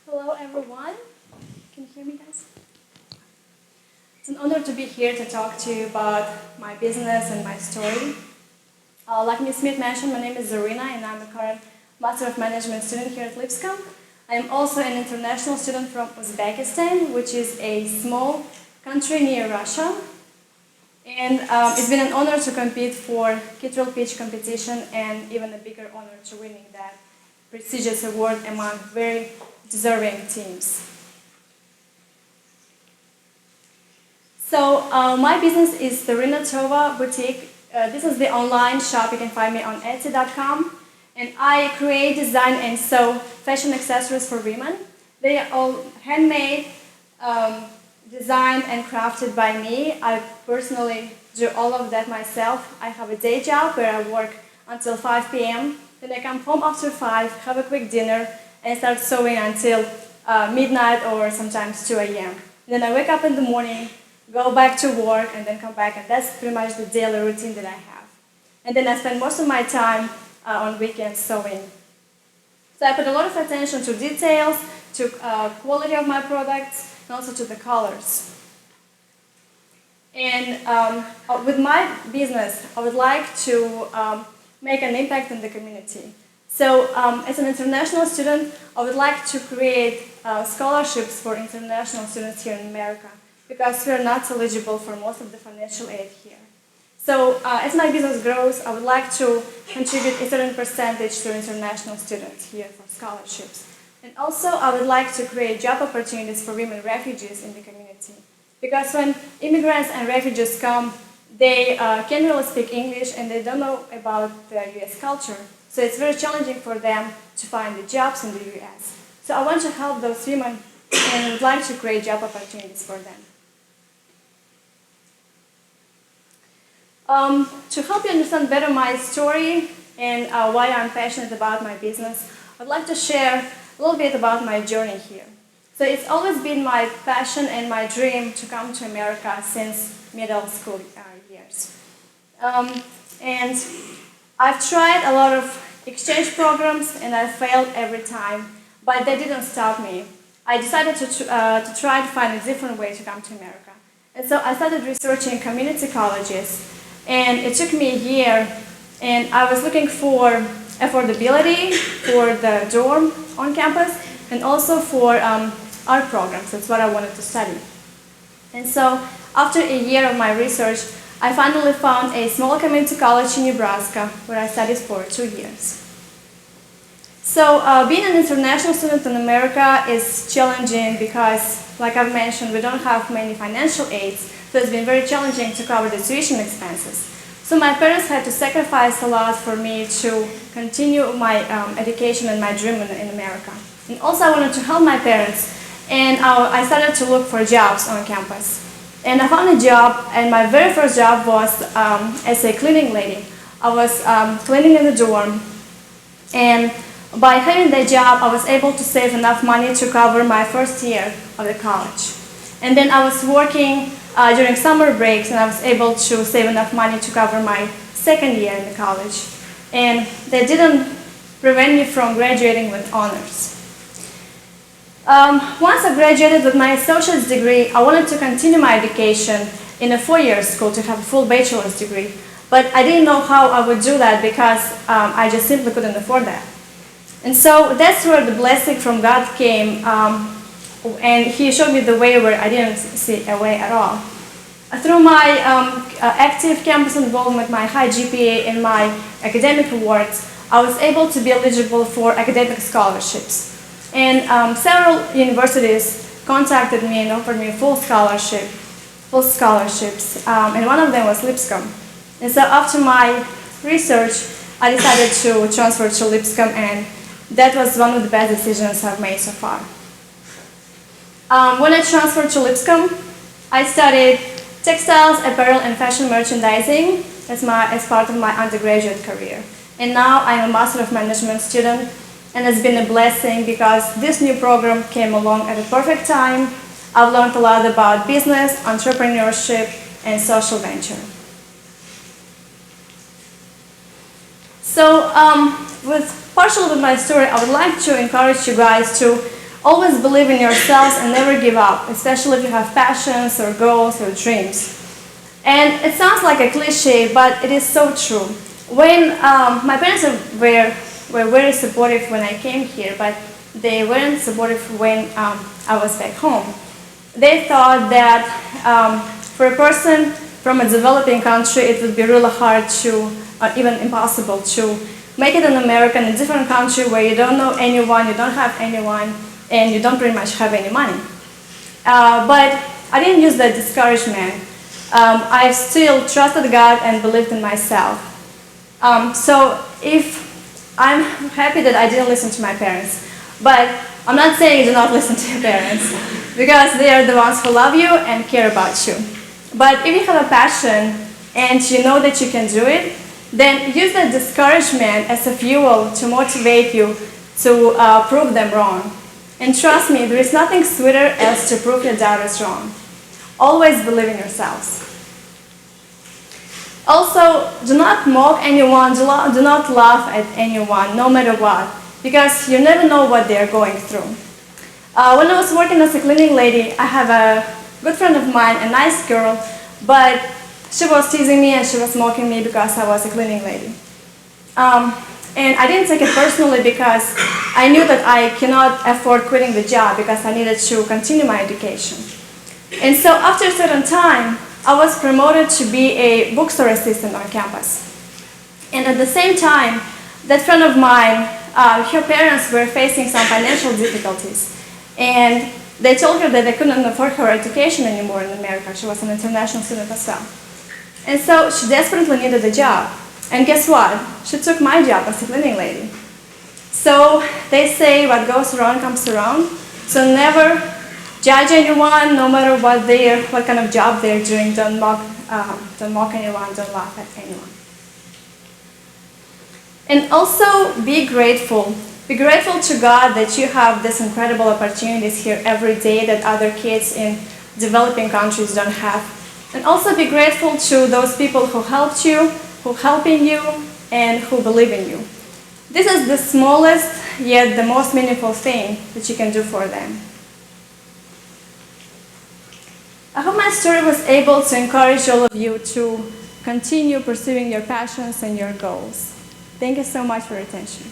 Hello everyone. Can you hear me, guys? It's an honor to be here to talk to you about my business and my story. Like Ms. Smith mentioned, my name is Zarina and I'm a current Master of Management student here at Lipscomb. I am also an international student from Uzbekistan, which is a small country near Russia. And it's been an honor to compete for Kittrell Pitch Competition and even a bigger honor to winning that prestigious award among very deserving teams. So my business is Zarina Tova boutique. This is the online shop. You can find me on Etsy.com. And I create, design, and sew fashion accessories for women. They are all handmade, designed, and crafted by me. I personally do all of that myself. I have a day job where I work until 5 p.m. Then I come home after 5, have a quick dinner, and start sewing until midnight or sometimes 2 a.m. Then I wake up in the morning, go back to work, and then come back, and that's pretty much the daily routine that I have. And then I spend most of my time on weekends sewing. So I put a lot of attention to details, to quality of my products, and also to the colors. And with my business, I would like to make an impact in the community. So as an international student, I would like to create scholarships for international students here in America because we are not eligible for most of the financial aid here. So as my business grows, I would like to contribute a certain percentage to international students here for scholarships. And also, I would like to create job opportunities for women refugees in the community. Because when immigrants and refugees come, they can't really speak English and they don't know about the US culture. So it's very challenging for them to find the jobs in the US. So I want to help those women and would like to create job opportunities for them. To help you understand better my story and why I'm passionate about my business, I'd like to share a little bit about my journey here. So it's always been my passion and my dream to come to America since middle school years. And I've tried a lot of exchange programs and I failed every time, but that didn't stop me. I decided to try to find a different way to come to America. And so I started researching community colleges, and it took me a year, and I was looking for affordability for the dorm on campus and also for art programs. That's what I wanted to study. And so after a year of my research, I finally found a small community college in Nebraska where I studied for 2 years. So being an international student in America is challenging because, like I've mentioned, we don't have many financial aids, so it's been very challenging to cover the tuition expenses. So my parents had to sacrifice a lot for me to continue my education and my dream in America. And also I wanted to help my parents, and I started to look for jobs on campus. And I found a job, and my very first job was as a cleaning lady. I was cleaning in the dorm, and by having that job, I was able to save enough money to cover my first year of the college. And then I was working during summer breaks, and I was able to save enough money to cover my second year in the college. And that didn't prevent me from graduating with honors. Once I graduated with my associate's degree, I wanted to continue my education in a 4-year school to have a full bachelor's degree. But I didn't know how I would do that because I just simply couldn't afford that. And so that's where the blessing from God came, and He showed me the way where I didn't see a way at all. Through my active campus involvement, my high GPA, and my academic awards, I was able to be eligible for academic scholarships. And several universities contacted me and offered me full scholarships, and one of them was Lipscomb. And so after my research, I decided to transfer to Lipscomb, and that was one of the best decisions I've made so far. When I transferred to Lipscomb, I studied textiles, apparel, and fashion merchandising as part of my undergraduate career. And now I'm a Master of Management student, and it's been a blessing because this new program came along at a perfect time. I've learned a lot about business, entrepreneurship, and social venture. So partially with my story, I would like to encourage you guys to Always believe in yourselves and never give up, especially if you have passions or goals or dreams. And it sounds like a cliche, but it is so true. When my parents were very supportive when I came here, but they weren't supportive when I was back home. They thought that for a person from a developing country, it would be really hard to, or even impossible to make it in America, in a different country where you don't know anyone, you don't have anyone, and you don't pretty much have any money. But I didn't use that discouragement. I still trusted God and believed in myself. So if I'm happy that I didn't listen to my parents, but I'm not saying do not listen to your parents, because they are the ones who love you and care about you. But if you have a passion and you know that you can do it, then use that discouragement as a fuel to motivate you to prove them wrong. And trust me, there is nothing sweeter as to prove your doubters wrong. Always believe in yourselves. Also, do not mock anyone, do not laugh at anyone, no matter what, because you never know what they are going through. When I was working as a cleaning lady, I have a good friend of mine, a nice girl, but she was teasing me and she was mocking me because I was a cleaning lady. And I didn't take it personally because I knew that I cannot afford quitting the job because I needed to continue my education. And so after a certain time, I was promoted to be a bookstore assistant on campus. And at the same time, that friend of mine, her parents were facing some financial difficulties. And they told her that they couldn't afford her education anymore in America. She was an international student as well. And so she desperately needed a job. And guess what? She took my job as a cleaning lady. So they say what goes around comes around. So never judge anyone, no matter what kind of job they're doing. Don't mock anyone, don't laugh at anyone. And also be grateful. Be grateful to God that you have these incredible opportunities here every day that other kids in developing countries don't have. And also be grateful to those people who helped you, who are helping you, and who believe in you. This is the smallest yet the most meaningful thing that you can do for them. I hope my story was able to encourage all of you to continue pursuing your passions and your goals. Thank you so much for your attention.